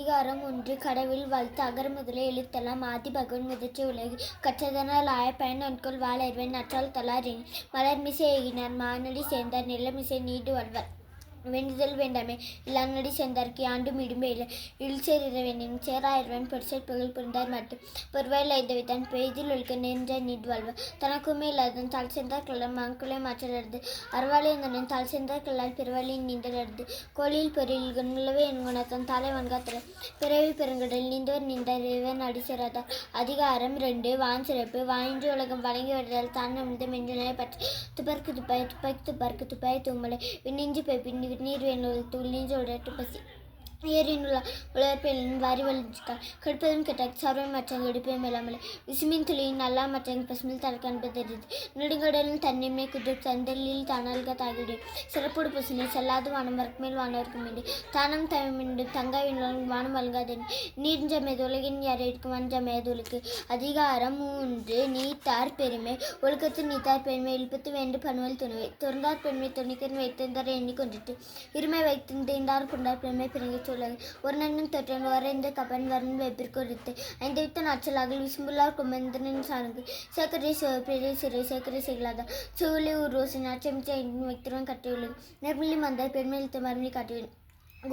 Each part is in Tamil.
அதிகாரம் 1. கடவுள் வாழ்த்து. அகர முதல எழுத்தெல்லாம் ஆதி பகவன் முதற்று உலகு கற்றதனால் ஆய பயன் நன்கொள் வாழர்வன் நற்றால் தளாரின் மலர்மிசை எகினார் மானடி சேர்ந்தார் நிலமிசை நீடு வாழ்வார் வேண்டுதல் வேண்டாமே இல்லாநடி சேர்ந்தார்க்கு ஆண்டும் இடும்பே இல்லை இழிச்சேர வேண்டும் சேராயிரவன் பொருசை புகழ் புரிந்தார் மட்டும் பொறுவாயில் ஐந்தவைத்தான் பெய்தில் ஒழுக்க நின்ற நீட் வாழ்வார் தனக்குமே இல்லாதன் தாழ் சென்றார் கல்லால் மாங்குலை மாற்றலருது அறவாளி இருந்தனன் தாழ் சென்றார் கல்லால் பிறவாளியின் நீந்தலருது கோழியில் பொறியில் குணலவே என் குணத்தான் தாளை வன்காத்தர பிறவி பெருங்கடல் நீந்தவர் நீந்தார் இவன் அடி சேராதார். அதிகாரம் 2. வான் சிறப்பு. வாயின்று உலகம் வழங்கி வருதல் தான் நமிழ்ந்த மெஞ்சினை பற்றி துப்பர்க்கு துப்பாய் துப்பாய்க்கு துப்பர்க்கு துப்பாய் தூமலை விண்ணிஞ்சு பெப்பின் நீர் வேணுதல் தூள் நீஞ்சு உடட்டு பசி ஏறினுள்ள உலர்பெயின் வாரி வலிஞ்சிக்கால் கடுப்பதும் கெட்டால் சர்வை மற்றங்க எடுப்பே மேலாமலை விசுமின் துளியின் நல்லா மற்றங்க பசுமில் தலக்கான்பது தெரியுது நெடுங்கடலில் தன்னின்மை குற்று தந்தலில் தானால்க தாகிடு சிறப்போடு பசுனை செல்லாது வானம் வரக்கு மேல் வானவருக்கு மீண்டு தானம் தமிழ்மிண்டு தங்காவின் வானம் வழங்காதேன் நீர்ஞ்சமேது உலகின் யாரை இருக்கும் வஞ்சமேது உலகு. அதிகாரம் 3. நீத்தார் பெருமை. ஒழுக்கத்து நீத்தார் பெருமை இழுப்பத்து வேண்டு பணுவல் துணிவை துறந்தார் பெருமை துணிக்கன் வைத்திருந்தார் எண்ணி கொண்டிட்டு இருமை வைத்திருந்தார் கொண்டார் பெருமை பிறங்கி ஒரு நன்னும் தொற்றன் வரைந்த கப்பன் வரன் வைப்பிற்கு ஒருத்து ஐந்து வித்த நாச்சலாக விசும்புள்ளார் குமந்தனின் சாரங்கு சேக்கரை சிவப்பிரை சிறை சேக்கரை செய்யலாத சூழலை உருவோசி நாச்சமிச்ச வைத்திருவன் கட்டியுள்ளது நெர்மலி மந்தார் பெருமையிழுத்து மருமணி காட்டுவேன்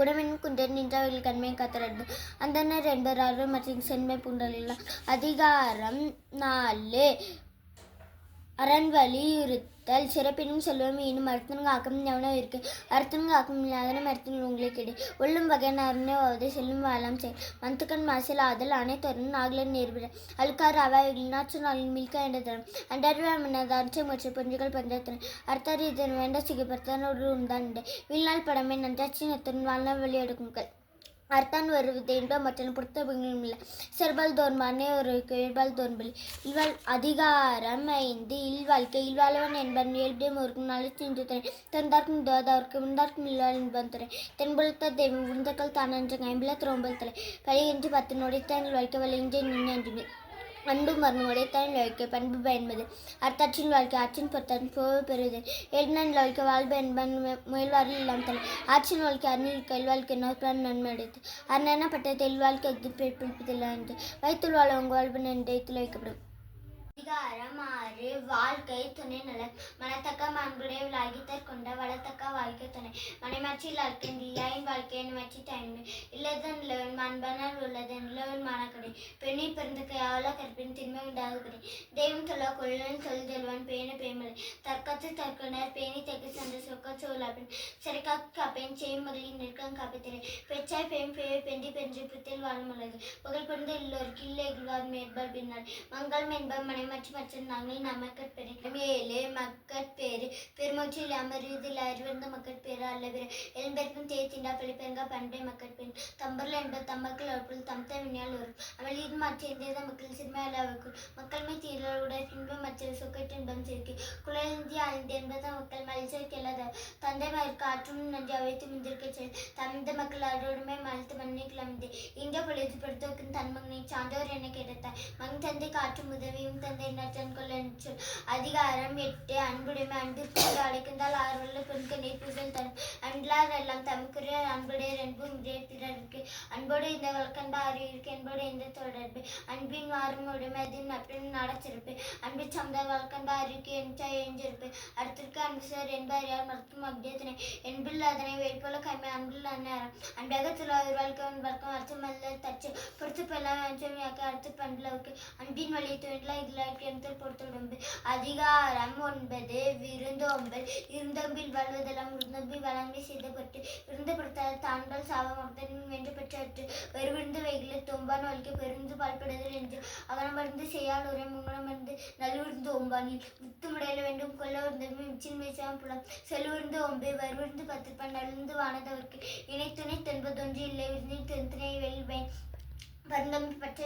குடமென் குன்றன் நின்றாவில் கண்மை காத்தரது அந்தனர் என்பவர் மற்றும் சென்மை பூண்டலில்லா. அதிகாரம் 4. அரண் வலியுறுத்தல். சிறப்பினும் செல்வம் இன்னும் அர்த்தனுங்க ஆக்கம் எவனோ இருக்கு அர்த்தனுங்க ஆக்கம் இல்லாதன மருத்துவ உங்களே கிடை உள்ளும் வகையான அருணை செல்லும் வாழலாம் செய் மந்துக்கன் மாசல் ஆதல் அனைத்தொரும் நாகலன் நேர்விட அல்கார் அவாய்கள் நாற்று நாளின் மில்க என்ற தரம் அண்டர்வாமினதாற்றை மற்ற பொஞ்சுகள் பஞ்சத்தன அர்த்தர் இதன் வேண்ட சிகப்பர்த்தான் ஒரு உண்டான் வில்நாள் படமே நன்றாட்சி நத்துடன் வாழ்நாள் வெளியெடுக்குங்கள் அர்த்தான் வருவது என்ப மற்ற பொறுத்தபுகளும் இல்லை செர்பால் தோன்பானே ஒரு கேள்பால் தோன்பலி இல்வாழ். அதிகாரம் 5. இல்வாழ்க்கை. இல்வாழ்வன் என்பன் இயல்பும் ஒருக்கும் நாளை சென்று தரை தந்தார்க்கும் தோதவர்க்கு உண்டார்க்கும் இல்வாழ் என்பன் துறை தென்புலத்த தெய்வம் உந்தக்கள் தானன்ற கைம்பில திரோம்பல் தலை பழையன்று 10 நொடித்தான் வாழ்க்கை வளைஞ்சே நின்று அன்பு மரணம் உடைத்தான் வாழ்க்கை பண்பு பயன்பது அர்த்தாற்றின் வாழ்க்கை ஆற்றின் பொறுத்தான் போக பெறுவது எழுநன் வாழ்க்கை வாழ்வு என்பன் முயல்வாரில் இல்லாம் தலை ஆற்றின் வாழ்க்கை அருணில் கல்வாழ்க்கை நோக்கான் நன்மை அடைத்து அரணப்பட்ட தெல்வாழ்க்கை பிடிப்பதில்லை என்று வைத்துள் வாழ உங்கள் வாழ்வு நிலையத்தில் வைக்கப்படும். அதிகாரம் 6. வாழ்க்கை துணை நலன். மனத்தக்க மாண்புடைய விலாகித்தற் கொண்ட வளத்தக்க வாழ்க்கை துணை மனைமாற்றில் வாழ்க்கையின் இல்லாயின் வாழ்க்கையை மற்றி தயன்மை இல்லதன் நிலவன் மாண்பனால் உள்ளதன் நிலவன் மானக்கடை பெண்ணை பிறந்த கையாள கற்பின் திண்மை உண்டாகுகிறேன் தெய்வம் சொல்ல கொள்ளன் சொல் தெல்வன் பேண பேமலை தற்கத்து தற்கனர் பேணி தைக்க சென்ற சொக்க சோழாப்பின் சிறைக்காக்கு காப்பேன் செய்யும் மகளின் நெருக்கம் காப்பத்திரை பெற்றாய் பேம் பேவை பெண்டி பென்று பித்தில் வாழும் உலகு புகழ் பிறந்த எல்லோருக்கு இல்லை எகுவார் மேற்பால் பின்னால் மங்கள் மென்பம் மனை மற்ற நாங்கள் நமக்கட்பேரு மேலே மக்கட்பேரு பெருமூற்றில் அமர்வதில் அறிவந்த மக்கட்பேரு அல்லவிர எல்பெருக்கும் தேத்திண்டா பழிப்பெருங்கா பண்டை மக்கட்பேன் தம்பர்ல என்பது தம்மக்கள் அவர்கள் தம் தவினால் வரும் அமளியின் மாற்றியிருந்த மக்கள் சிறுமையாளர்கள் மக்கள்மை தீரலுடன் இன்பம் மற்ற சொக்கட்டின்பம் சேர்க்கை குழந்தி அழிந்து என்பது மக்கள் மலிசைக்கெல்லாத தந்தை மயிற்கு ஆற்றும் நன்றி அவைத்து முந்திருக்க செல் தந்த மக்கள் அரோடுமை மலித்து மண்ணை கிளம்பி இந்திய பொழுதுபடுத்தோக்கும் தன் மகனை சான்றோர் என கேட்டார் மங் தந்தை காற்றும் உதவியும் தந்தை சொல். அதிகாரம் 8. அன்புடைமை. அன்பிற்கு அழைக்கின்றால் ஆர்வல்ல பெண்கனை புகழ் தரும் அன்பிலார் எல்லாம் தமக்குரிய அன்புடைய அன்பும் பிறருக்கு அன்போடு இந்த வழக்கன்ப அறிவிற்கு என்போடு எந்த தொடர்பு அன்பின் மாறும் உடைமை அதின் நட்பின் நடச்சிருப்பு அன்பின் சமுதாய வழக்கன்ப அறிவிக்கு எஞ்சிருப்பு அடுத்திற்கு அன்பு சார் என்பார் யார் மறுக்கும் அப்டியத்தினை என்பில் அதனை வேட்போல கைமை அன்பில் அந்நேரம் அன்பாக சில வாழ்க்கை வர்க்கம் அர்த்தமல்ல தச்சு பொறுத்து பெல்லாம் அடுத்து பண்புலவுக்கு அன்பின் வழியை துணில இதில் பொறுத்துடம்பு. அதிகாரம் 9. விருந்தோம்பல். இருந்தோம்பில் வாழ்வதெல்லாம் விருந்தோம்பி வழங்கி செய்தப்பட்டு விருந்தப்படுத்தாத தான்கள் சாபம் வென்று பெற்று பெருவிருந்து வைகளை தோம்பான் வலிக்க பெருந்து பால்படுதல் என்று அகனமர்ந்து செய்யால் ஒரே முகனமர்ந்து நல்விருந்து ஓம்பானில் வித்து முடையில வேண்டும் கொல்ல விருந்தோம்பி மிச்சின் பேசாம புலம் செல்விருந்து ஓம்பே வருவிருந்து 10 பண் நலிந்து வானதவர்க்கு இணைத்துணை தென்பதொன்று இல்லை விருந்தின் தென்தினை வெல்வேன் பந்தம் பச்சை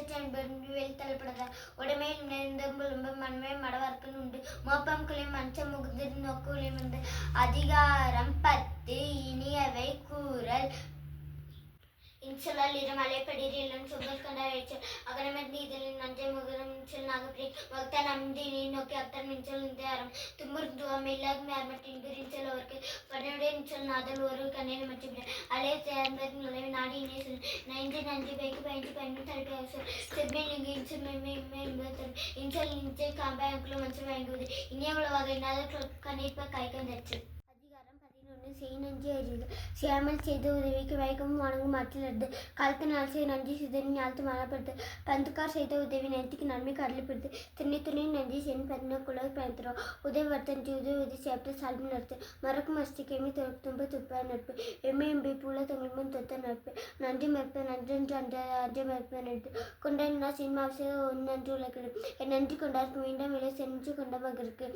வெளித்தள்ளப்படாத உடமையில் நேர்ந்தம்புலம்ப மண்மை மடவர்க்கன் உண்டு மோப்பம் குலை மஞ்சம் முகுந்தது நோக்கு உழைமந்து. அதிகாரம் 10. இனியவை கூறல். இன்சொல்லால் இடம் அலைப்படீர் இல்லம் சுகல் கண்டாயிற்று அகனமர்ந்து இதழின் நஞ்சை முகரம் இன்சொல் நாகப்பிரி மக்தான் அம்தினை நோக்கி அத்தன் மின்சொல் இந்த அறம் தும்புர் துவம் இல்லாத மேர்மட்டின் பிரின்சொல் அவருக்கு படனுடைய சொல் நாதல் ஒரு கண்ணனை மற்ற அலைய சேர்ந்த நுழைவு நாடி இணைய சொல் நைந்து நன்றி வைக்கு பயந்து பயன்பு தடுக்க சொல் செவ்வை நீங்க இன்சல் இன்சை காம்பாய் அங்குள்ள மனுஷன் வாங்குவது இனியவள வகை நாதல் கணிப்ப கைக்கந்தச்சு. செய் நன்றி அறிவு செய்யாமல் செய்த உதவிக்கு வைக்கவும் வணங்கும் ஆற்றலது காலத்து நாள் செய் நன்றி சிதறி ஞாலத்து மனப்படுத்து பந்துக்கார் செய்த உதவி நேரத்துக்கு நன்மை கடலைப்படுத்து துணை நன்றி சென் பதின குலவை பயன்படுத்துகிறோம் உதவி வர்த்தன்றி உதவி சேப்டர் சால்வி நடத்து மறக்கும் மஸ்திக்கேமி தும்ப துப்ப நட்பு எம்பி பூல தொங்கல்முன் தொத்த நட்பு நன்றி மறுப்பு நன்றென்று அன்றை மறுப்பு நட்பு கொண்டாடினா சினிமா அவசியம் நன்றி உலகிடும் என் நன்றி கொண்டாருக்கு மீண்டும் விலை சென்று கொண்ட மகருக்கு.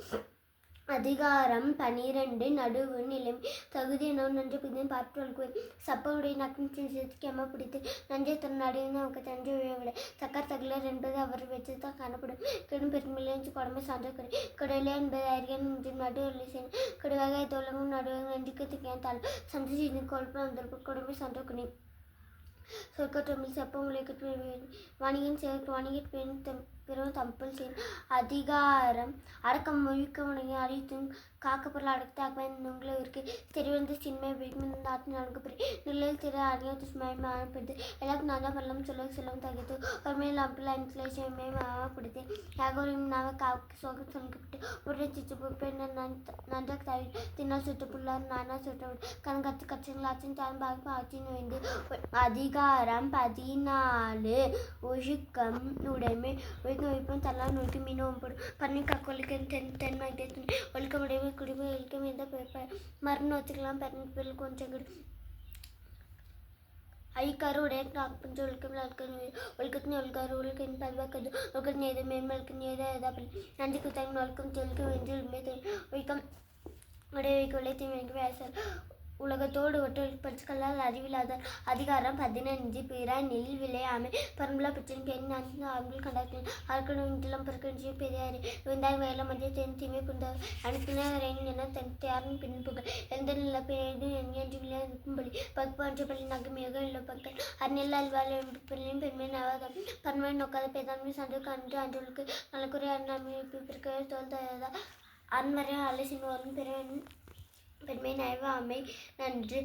அதிகாரம் 12 நடுவு நிலைமை தகுதி நன்று பிடித்து பார்த்து சப்பவுடைய நக்கம் செம்மா பிடித்து நஞ்சை தன் நடுவில் அவங்க தஞ்சை விட சக்கர் தகலர் என்பது அவர் வச்சு தான் காணப்படும் கெடும் பெருமில்லை குழம்பு சான்ற கடை கடலை என்பது அரியன் நடுவில் சென் கடுவாக தோழமும் நடுவாக நன்றிக்கு தாள் சந்தை செய்து குழப்பம் வந்திருப்பு குழம்பு சான்ற குனி சொற்கற்றமில் செப்பம் உலகற்று வணிகன் சேர்த்து வணிகத் பிறகு தம்பல் செய்யும். அதிகாரம் அடக்கம் மொழிக்க உணங்கி அறித்தும் காக்கப்பொருள் அடக்கத்தை உங்களுக்கு தெரிவந்த சின்மை நாட்டின் அணுகப்பெரிய நிலையில் திரு அறிய மயமானப்படுது எல்லாருக்கும் நான் தான் பல்லம் செல்லம் தகித்து ஒரு மேல் அம்பில் அஞ்சலட்சமயமாகப்படுது யாகோரியும் நாம காவுக்கு சோகம் சொல்லிக்கப்பட்டு உடனே சிச்சு பொறுப்பேன் நன்றாக தவி தின்னால் சுட்டு புள்ளார் நானா சுட்டு கணக்கத்து கச்சங்கள் ஆச்சின் தான் பார்க்க ஆச்சின் வைந்து. அதிகாரம் 14 ஒழுக்கம் உடைமை ஒழுக்கம் தல்லாம் நோக்கி மீன் ஓம்படும் பண்ணி கக்கொலிக்க தென்மை ஒழுக்கம் உடைமை குடிமை ஒழுக்கம் எந்த மருந்து வச்சுக்கலாம் பிறகு கொஞ்சம் ஐக்காரு உடைய காப்பஞ்சு ஒழுக்கம் ஒழுக்கத்தின் ஒழுக்காரு ஒழுக்கின் பல்வாக்கது ஒழுக்கத்தின் ஏதோ மேம்பழுக்கின் ஏதோ ஏதாவது நன்றி குத்தாங்க ஒழுக்கம் தொழுக்கம் என்று ஒழுக்கம் உடைய வைக்கொள்ளை தீமைக்கு பேசல் உலகத்தோடு ஒட்டு படிச்சுக்கல்லால் அறிவில்லாத. அதிகாரம் 15 பிறனில் விளையாமை பரம்புலா பிரச்சனை பெண் ஆண்கள் கண்டாக்கள் ஆட்களும் பிறக்கஞ்சி பெரியாரி விந்தாய் வேலை மஞ்சள் தென் தீமை புரிந்தார் அனுப்பினர் என தயாரின் பின்புகள் எந்த நில பிறகு என்று விளையாடும்படி பகுப்பான்ற பள்ளி நகமியாக இழப்பங்கள் அந்நில அல்வாழ் பெண்மை நவாதம் பன்மை நோக்காத பேதாண்மை சந்தை கண்டு அன்றுகளுக்கு நல்ல குறை அந்நமைப்பு பிறக்க தோல் தயாரா அன்மறை அலசின் வரும் பெண்மை நைவாமை நன்று.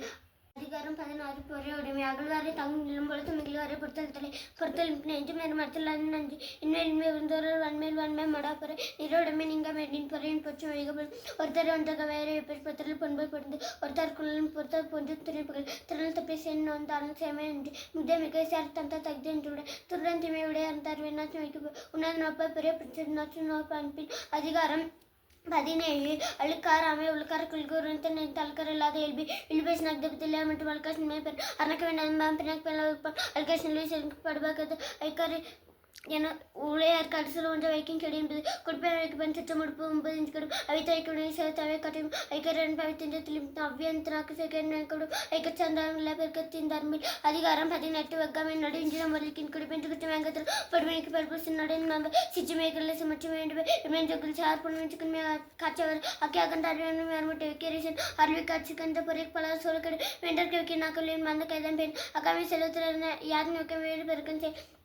அதிகாரம் 16 பொறை உடைமை அகழ்வாரை தங்கும் நிலம் போல தமிழில் வரை பொறுத்தல் நெஞ்சு மேல் மரத்தில் நன்றி இன்மை இருந்தோர் வன்மேல் வன்மை மடாப்பறை நீரோடைமை நீங்க மேடின் பொறையின் பற்றி வைக்கப்படும் ஒருத்தர் ஒன்றக வேறு பொறுத்தல் பண்பு பொருந்து ஒருத்தருக்குள்ளும் பொறுத்தல் போன்று துணைப்புகள் திறன் தப்பி சென் வந்தாலும் சேமை நன்றி முத மிக சேர் தந்த தகுதி என்று துடன் தீமையுடைய அந்த வேணாச்சும் வைக்க உன்னத நோப்ப பெரிய பிரச்சனை நாச்சும் நோப்ப அனுப்பின். அதிகாரம் 17 அழுக்காராமை உள்கார குல்கூர் தல்கர் இல்லாத இல்பி இல்பேஸ் நக்தபத்தில் மற்றும் அல்காஸ் பெண் அறக்க வேண்டாம் பின்னக் பெண் அல்காஸ் நிலை படுபாக்கது ஐக்காரு என உளையார் கடைசியில் ஒன்றை வைக்கும் கெடி என்பது கொடுப்பை வைக்கப்பன் சட்டம் உடுப்பு 9 இன்ச்சு கடும் அவைத்த வைக்கக்கூடிய சேர்த்தவை கட்டும் ஐக்கரன் பவித்தின் அவ்வியந்தனாக்கு சேர்க்கடும் ஐக்க சந்தாரம் இல்லை பெருக்கத்தின் தர்மில். அதிகாரம் 18 வக்காமை நடு இன்றிடம் வலிக்கின் குடிப்பென்று குற்றம் வேங்கத்தில் படுமணிக்கு படுப்பு நடன் நம்ம சிச்சு மேய்களில் சுமற்ற வேண்டும் இமேஞ்சொக்கில் சார் பொண்ணு காய்ச்சவர் அக்கியாகண்ட அறிவான மேற்பட்டு வைக்கிறேன் அருவி காட்சி கண்ட பொறை பல சொல்லக்கடு வேண்டற்கு வைக்க நாக்களின் மந்த கைதான் பெண் அக்காமை செல்வத்தில் யார் நோக்கம் வேறு பெருக்கன் செய்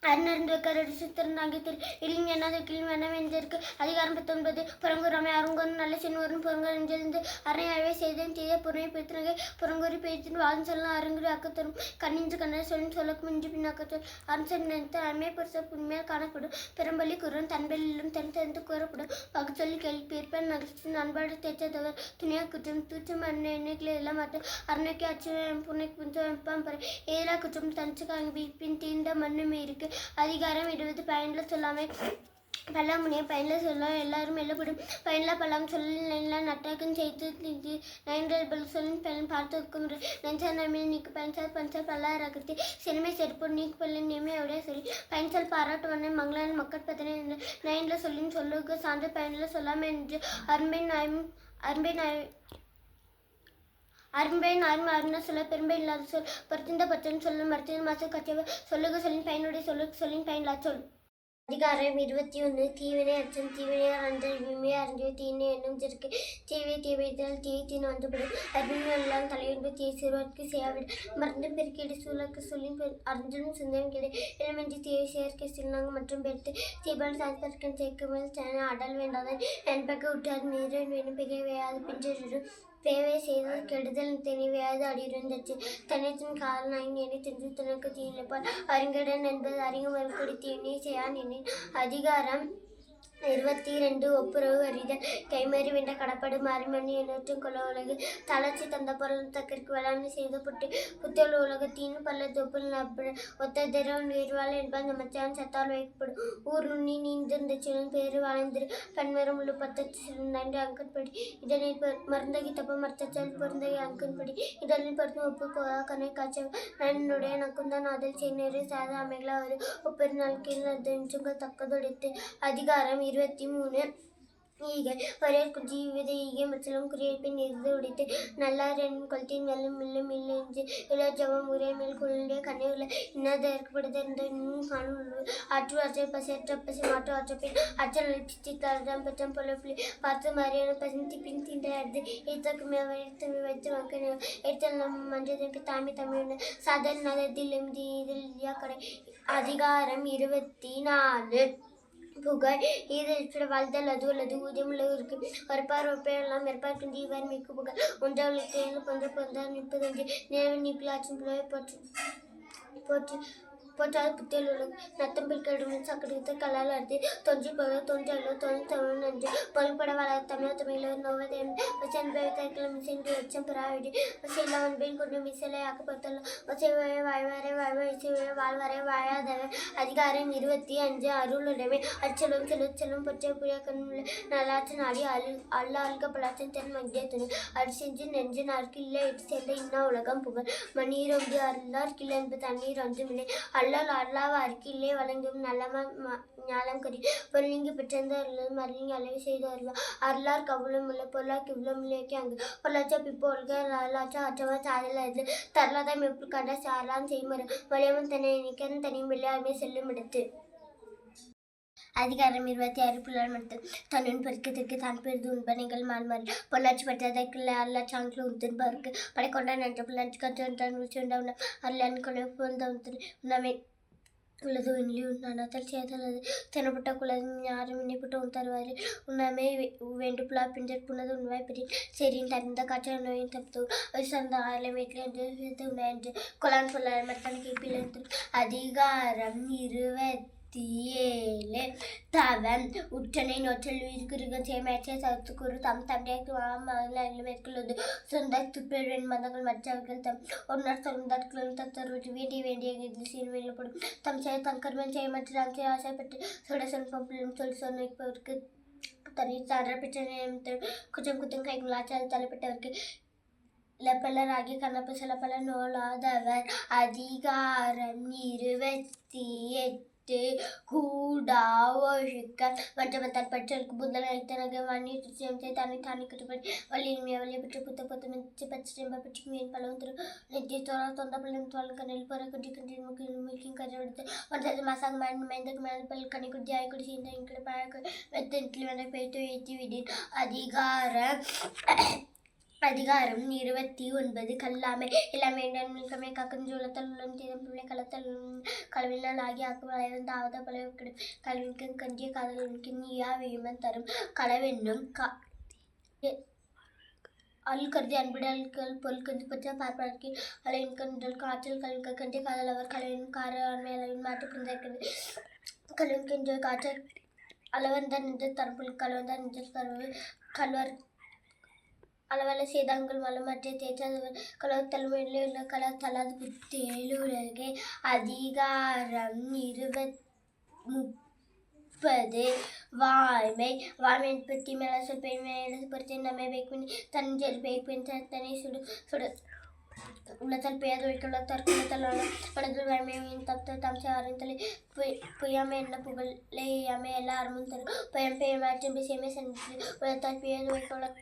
அருணர்ந்து கரடி சித்திரன் ஆகியத்தில் இலிங்க என்னாத கிளியும் என்னவென்றிருக்கு. அதிகாரம் 19 புறங்கூறாமை அருங்கொன்று நல்ல சின்வரும் புறங்கூர் எஞ்சிருந்து அரையாவே செய்தேன் செய்த புறமை பிரித்தினகை புறங்கூறி பேச்சின் வாழ்ந்து சொல்லலாம் அருங்குறி அக்கத்தரும் கண்ணின்று கண்ணர் சொல்லும் சொல்லக்கும் இன்றி பின்னாக்கத்தோர் அரசன் நினைத்த அருமை பரிச புண்மையால் காணப்படும் பெரும்பள்ளி குருவன் தன்பெல்லும் தனித்தந்து கூறப்படும் பகு சொல்லி கேள்வி பேர்ப்பன் நகரத்தின் அன்பாடு தேய்ச்சதவர் துணியா குற்றம் தூச்சம் எண்ணெய்களை எல்லாம் மாற்றம் அருணைக்கு அச்சு புனைக்கு புஞ்சம் வெப்பம் பறை ஏதா குற்றம் தனிச்சு காங்கி பின் தீண்ட மண்ணுமே இருக்கு. அதிகாரம் 20 பயனில் சொல்லாமை பல்லாமுனைய பயனில் சொல்ல எல்லாரும் எல்லப்படும் பயனில் பல்லாம் சொல்ல நட்டாக்கும் செய்து நயன்கள் சொல்லும் பயன் பார்த்துக்கும் நெஞ்சா நன்மையை நீக்கு பயன்சால் பஞ்சால் பல்லாயிரத்தி சிறுமை செருப்பு நீக்கு பள்ளி நேமையோடைய சொல்லி பயன்சால் பாராட்டுவனை மங்களான மக்கள் பத்தின நயனில் சொல்லின் சொல்லுக்கு சான்ற பயனில் சொல்லாமல் என்று அரும்பை நாரும் அருண சொல்ல பெரும்பை இல்லாத சொல் பொருத்திந்த பச்சன் சொல்லும் மருத்துவ மாசம் கச்சவ சொல்லுக சொல்லின் பயனுடைய சொல்லுக்கு சொல்லின் பயனில்லா சொல். அதிகாரம் 21 தீவினை அச்சம் தீவினை அஞ்சல் விமை அறிஞ்சு தீனை என்னும் சிறுக்கு தீவைத்தால் தீயின் வந்துவிடும் அருமை எல்லாம் தலையுன்பு தீ சிறுவருக்கு செய்யாவிடும் மருந்தும் பெருக்கீடு சூழலுக்கு சொல்லின் அர்ஜுனும் சிந்தம் கிடை இளமெஞ்சி தீவை செயற்கை சின்னாங்க மற்றும் பெருத்து தீபால் சாய்ப்பதற்கன் சேர்க்குமல் அடல் வேண்டாத என்பக்க விட்டாது நீரின் வேணும் பிகை வேயாது பிஞ்சு தேவை செய்தது கெடுதல் தெளிவையாது அடியிருந்தச்சு. தனத்தின் காரணம் எண்ணி தின்று தனக்கு தீனிப்பால் அறிஞடன் என்பது அறிஞர் குடித்து எண்ணி செய்யான் எண்ணின். அதிகாரம் 22 ஒப்புரவு அறிதல். கைமறி வென்ற கடப்படு மாறிமணி எண்ணற்றும் கொள்ள உலகு தளர்ச்சி தந்த பொருள் தக்கிற்கு வேளாண்மை செய்த புத்தல் உலகத்தின் பல்ல தொப்புள் நப்ப ஒத்த திரவ நீர்வாழ் என்பது நமச்சான் சத்தால் வைக்கப்படும். ஊர் நுண்ணி நீந்திருந்த சிறும் பேரு வாழ்ந்திரு பன்மரம் உள்ள 10 அங்கன்படி இதனை மருந்தகி தப்ப மர்த்தச்சால் பொருந்தகி அங்கன்படி இதழில் பொருத்தும் ஒப்பு கனை காய்ச்ச நன்னுடைய நக்குந்தான் அதில் செய்நேறு சாத அமைகளா ஒரு ஒப்பெரு நாள் கீழ் அதென்றுங்க தக்கதொடைத்து. அதிகாரம் 23 ஈகை. வரையற்கு ஜீவித ஈகை மற்றும் குறியப்பின் இருந்து உடைத்து நல்லார் என் கொள்த்தின் வெள்ளம் மில்லும் இல்லைஞ்சு இள ஜபம் உரை மேல் குளிர்ந்த கண்ணை உள்ள இன்னாதற்கப்படுத்த இன்னும் காணும் ஆற்று ஆற்றை பசற்ற பசி மாற்று ஆற்றப்பின் அச்சல் பிச்சி தரதம் பெற்றம் பொலப்புலி பார்த்து மரியான பசிந்தி பின் திண்டாடுது ஏத்தக்குமே வைத்து வைத்து வாங்க ஏற்றல் நம் மஞ்சள் தாமி தமிழ் சாதல் நகத்தில் எம்தி இதில் கடை. அதிகாரம் 24 புகழ். ஈதற்ற வாழ்தல் அது அல்லது ஊதியமுள்ளவருக்கு வரப்பார் ஒப்பையெல்லாம் மெற்பார்க்கும் தீவார் மிக்கு புகழ். ஒன்றாவளுக்கு பொன்ற பொந்தார் நிற்பதன்று நேரம் நீப்பிலாற்றும் புலவை போற்றி போற்றாத புத்தியில் உள்ள நத்தம்பில் கடுமையின் சக்கடித்த கலால் அறுதி தொன்றி போக தோன்றியோ தமிழ் நன்று பொருள்பட வளர தமிழர் நோவதேன் அனுபவித்தர்களும் சென்று வச்சம் பெறாவிடி வசையில்லாமன் பெண் கொண்டு மிசலை ஆக்கப்பட்டுள்ள வசைவரை வாழ்வரை வாழ்வ இசைவரை வாழ்வரை வாழாதவர். அதிகாரம் 25 அருளுடைமை. அச்சலும் செல்லும் பொற்ற புரிய கண்ணுள்ள நல்லாற்று நாடி அல்லாழ்க பலாற்றின் தென் மங்கிய துணை அடி செஞ்சு நெஞ்சு நாற்கு இல்லை இட்டு சேர்ந்த இன்னா உலகம் புகழ். மண்ணீர் ஒன்று அருளார் கிளை என்பது தண்ணீர் ஒன்றுமில்லை அல்லால் அல்லாவ அருக்கிலே வழங்கும் நல்லமா ஞாலம் கறி பொருளிங்கி பெற்றிருந்த அருளும் அருளிங்கி அளவு செய்து வருவார். அருளார் கவுளம் உள்ள பொருளாக்கு இவ்வளவு இல்லைக்கு அங்கு பொருளாச்சா பிப்போ ஒழுக அருளாச்சா அற்றவா சாதல் அது தரலாதாம் எப்படி கண்ட சாரலாம் செய்மரு வலியவன் தன்னை நிற்கிறன் தனியும் விளையாடுமே செல்லும் இடத்து. அதிகாரம் 26 புலால் மறுத்து தன்னுன் பெருக்கத்திற்கு தான் பெரிது உண்பனைகள் மால்மாறி பொள்ளாச்சி பற்றதற்குள்ள அல்லாச்சாங்கில் உத்தின்பவருக்கு படை கொண்டான் என்ற புள்ளாச்சி கற்று உண்டான அருளான் கொலை பொருந்தவத்தில் உண்ணாமை உள்ளது உண்லி உண்ணானத்தால் சேதலது தெனப்பட்ட குலது யாரும் இணைப்பட்டு உண்தருவாரு உண்ணாமை வேண்டு புலா பிஞ்சர் புனது உண்வாய் பெரிய சரியின் தந்த காற்று நோயின் தப்பு ஒரு சந்த ஆயிரம் வீட்டில் என்று உண்ணா என்று கொலான் பொருளால் மற்ற கேப்பில். அதிகாரம் 27 தவம். உற்றனை நோற்றல் உயிர்குறுகன் சேமேற்ற சத்துக்குறு தம் தந்தையாக மேற்கொள்வது சொந்த துப்பெண் மதங்கள் மற்றவர்கள் தம் ஒரு நாள் சொந்தர்களும் தத்தொரு வேண்டிய சீர்மையில்படும் தம் செய்ய தங்கர்மன் செய்ய மற்ற தம் செய்ய ஆசைப்பட்டு சுட சொன்பம் சொல் சொன்னிப்பவருக்கு தனி சான்ற பிரச்சனை குற்றம் குத்தம் கைகளாச்சால் தலைப்பட்டவருக்கு இளப்பலராகி கண்ணப்பு சில பல நோலாதவர். அதிகாரம் 28 கூடா ஒழுக்க மற்றவன் தன் பற்றலுக்கு புதல் அழைத்தனக மண்ணீர் சேமித்தை தன்னை தானே கட்டுப்படி வள்ளியின்மையை வழியை பெற்று புத்த மிச்சு பச்சை பற்றி மீன் பழம் திரு நெத்திய தோறா தொந்த பள்ளம் தோல் கண்ணில் புற குட்டி குட்டி முக்கியம் கரை எடுத்து ஒன்றது மாசாங்க மைந்தக்கு மேல் பல் கனி குட்டி ஆய் குடி சேர்ந்த என்கிட்ட பழக்க வெத்தின் வரை பெய்து ஏற்றி விடேன். அதிகாரம் 29 கல்லாமை. எல்லாமே மில்கமே கக்கஞ்சூலத்தல் உள்ளம் தீதம் பிள்ளை கலத்தல் கல்வினால் ஆகி ஆக்கு வளைவந்த ஆவத பலவு கிடும் கல்விக்கு கஞ்சிய காதலுக்கு நீயா வேமன் தரும் களவென்னும் அல் கருதி அன்பிடல்கள் பொருள் கஞ்சி பற்ற பார்ப்பார்க்கு அலையின் கண்டல் காற்றல் கல்விக்கு கஞ்சிய காதல் அவர் கலவின் கார அளவின் மாட்டு புரிந்திருக்கிறது கல்வின் கெஞ்ச காற்ற அளவந்தான் நின்று தரப்புள் கலவந்தான் நின்று தரவு கல்வர் அளவல சேதாங்கள் மலமற்ற தேற்றவர் கலவு தலைமையில் உள்ள கல தலாது புத்தேழு உலகே. அதிகாரம் 30 வாய்மை. வாய்மை பற்றி மேல சொல் பெண்மை பொறுத்து நம்மை வைப்பின் தஞ்சல் பெய்ப்பின் தனி சுடு உள்ளத்தால் பெயர் வைத்துள்ள தற்குள்ளத்தால் மனதில் வாய்மையின் தத்து தம்சை அறிந்தலை பொய்யாமை என்ன புகழை யாமை எல்லா அறமும் தரும் பெயர் பெயர் மாற்றும் விஷயமே சென்று உள்ளத்தால் பெயர் வைத்துள்ள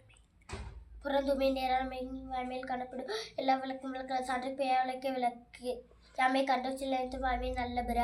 புறந்துமை நேரான வாய்மையில் காணப்படும் எல்லா விளக்கும் விளக்க சான்று பெயர் விளக்கு யாமை கண்ட சில வாழ்மை நல்ல பிற.